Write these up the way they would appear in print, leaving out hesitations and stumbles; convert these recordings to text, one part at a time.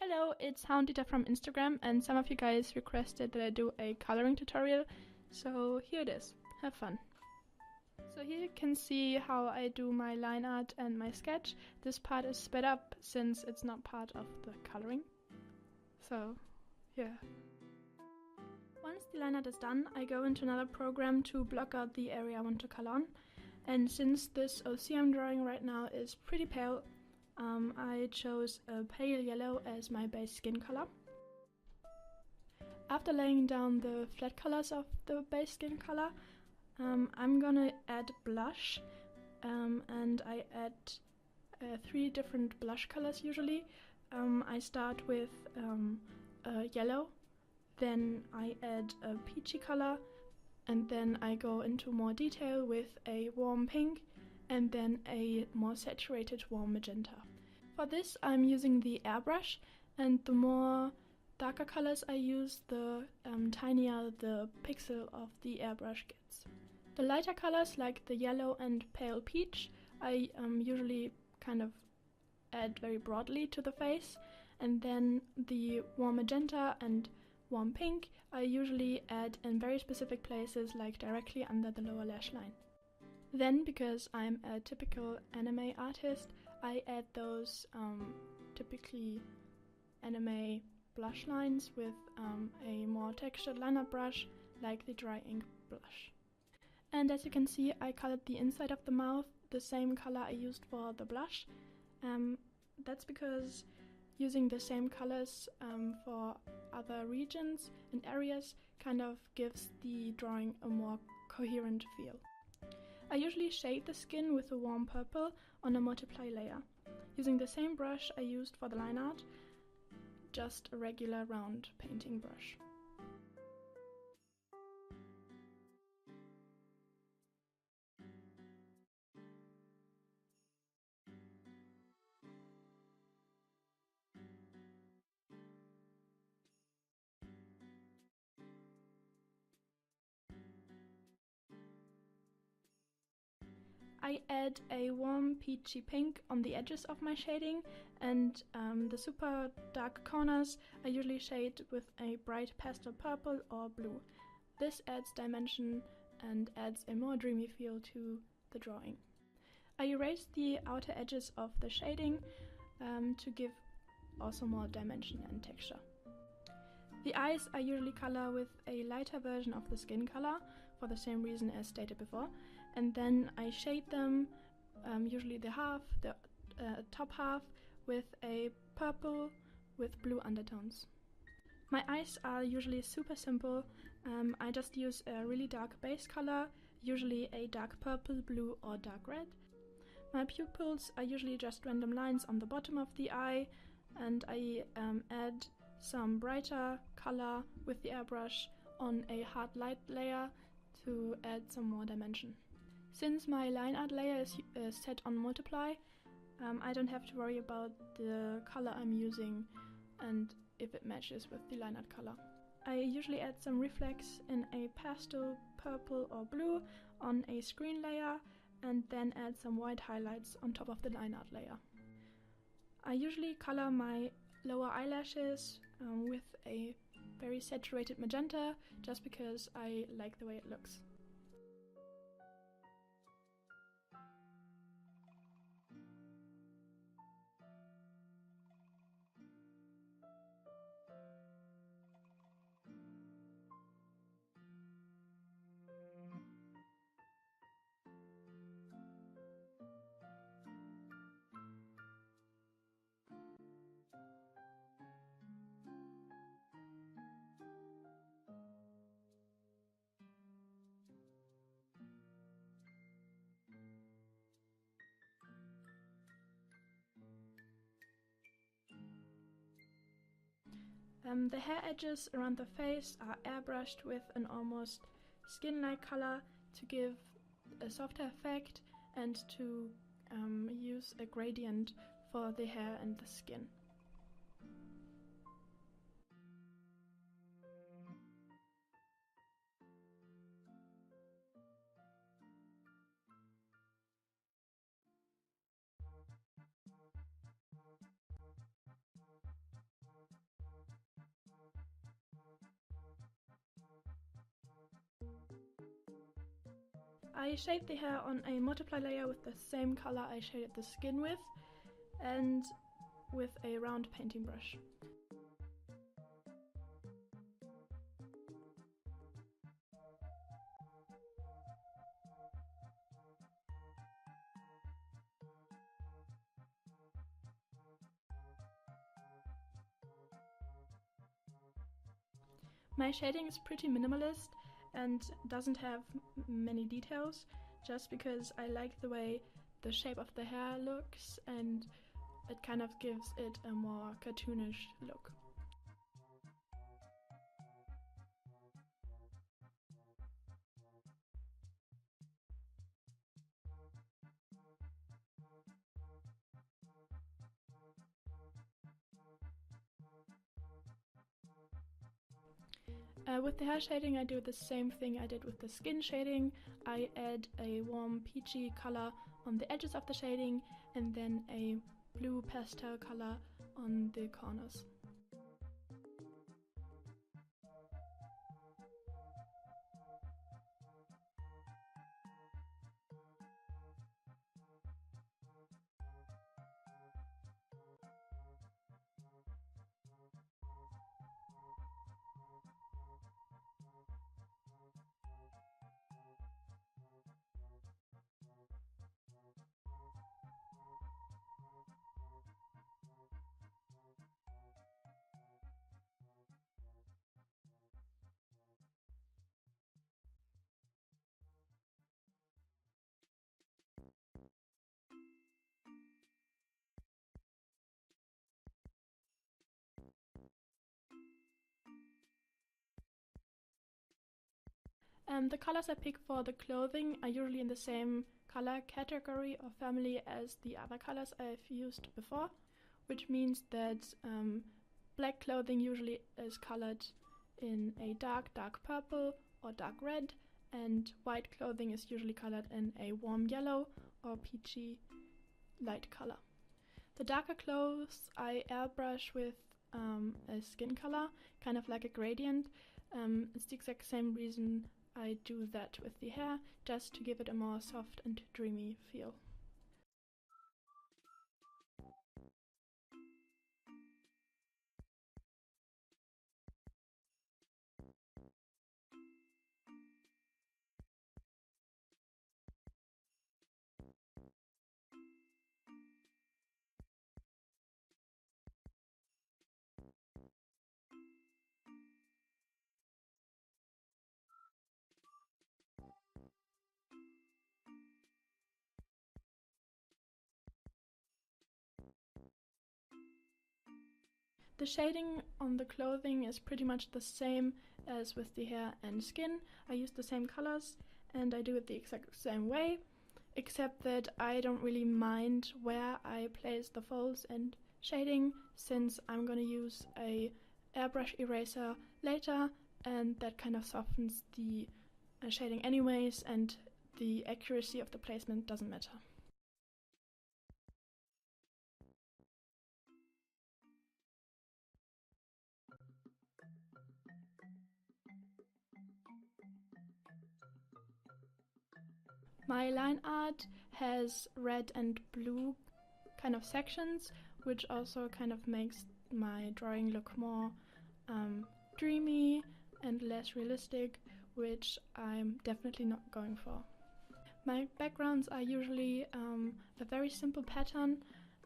Hello, it's Houndita from Instagram, and some of you guys requested that I do a coloring tutorial, so here it is. Have fun. So here you can see how I do my line art and my sketch. This part is sped up since it's not part of the coloring. So, yeah. Once the line art is done, I go into another program to block out the area I want to color on. And since this OC I'm drawing right now is pretty pale, I chose a pale yellow as my base skin color. After laying down the flat colors of the base skin color, I'm gonna add blush, and I add 3 different blush colors usually. I start with yellow, then I add a peachy color, and then I go into more detail with a warm pink and then a more saturated warm magenta. For this I'm using the airbrush, and the more darker colors I use, the tinier the pixel of the airbrush gets. The lighter colors like the yellow and pale peach I usually kind of add very broadly to the face, and then the warm magenta and warm pink I usually add in very specific places, like directly under the lower lash line. Then, because I'm a typical anime artist, I add those typically anime blush lines with a more textured liner brush, like the dry ink blush. And as you can see, I colored the inside of the mouth the same color I used for the blush. That's because using the same colors for other regions and areas kind of gives the drawing a more coherent feel. I usually shade the skin with a warm purple on a multiply layer, using the same brush I used for the line art, just a regular round painting brush. I add a warm peachy pink on the edges of my shading, and the super dark corners I usually shade with a bright pastel purple or blue. This adds dimension and adds a more dreamy feel to the drawing. I erase the outer edges of the shading to give also more dimension and texture. The eyes I usually color with a lighter version of the skin color, for the same reason as stated before, and then I shade them, usually the top half, with a purple with blue undertones. My eyes are usually super simple. I just use a really dark base color, usually a dark purple, blue or dark red. My pupils are usually just random lines on the bottom of the eye, and I add some brighter color with the airbrush on a hard light layer to add some more dimension. Since my line art layer is set on multiply, I don't have to worry about the color I'm using and if it matches with the line art color. I usually add some reflex in a pastel purple or blue on a screen layer, and then add some white highlights on top of the line art layer. I usually color my lower eyelashes with a very saturated magenta, just because I like the way it looks. The hair edges around the face are airbrushed with an almost skin-like color to give a softer effect and to use a gradient for the hair and the skin. I shade the hair on a multiply layer with the same color I shaded the skin with, and with a round painting brush. My shading is pretty minimalist and doesn't have many details, just because I like the way the shape of the hair looks and it kind of gives it a more cartoonish look. With the hair shading I do the same thing I did with the skin shading. I add a warm peachy color on the edges of the shading and then a blue pastel color on the corners. The colors I pick for the clothing are usually in the same color category or family as the other colors I've used before, which means that black clothing usually is colored in a dark purple or dark red, and white clothing is usually colored in a warm yellow or peachy light color. The darker clothes I airbrush with a skin color, kind of like a gradient. It's the exact same reason I do that with the hair, just to give it a more soft and dreamy feel. The shading on the clothing is pretty much the same as with the hair and skin. I use the same colors and I do it the exact same way, except that I don't really mind where I place the folds and shading, since I'm going to use a airbrush eraser later, and that kind of softens the shading anyways, and the accuracy of the placement doesn't matter. My line art has red and blue kind of sections, which also kind of makes my drawing look more dreamy and less realistic, which I'm definitely not going for. My backgrounds are usually a very simple pattern,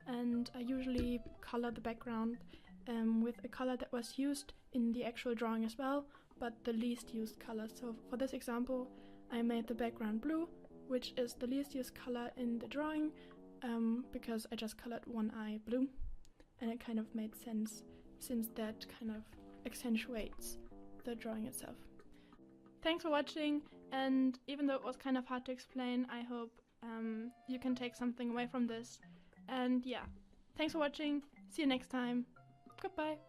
and I usually color the background with a color that was used in the actual drawing as well, but the least used color. So for this example, I made the background blue, which is the least used color in the drawing, because I just colored one eye blue, and it kind of made sense since that kind of accentuates the drawing itself. Thanks for watching, and even though it was kind of hard to explain, I hope you can take something away from this. And yeah, thanks for watching, see you next time, goodbye!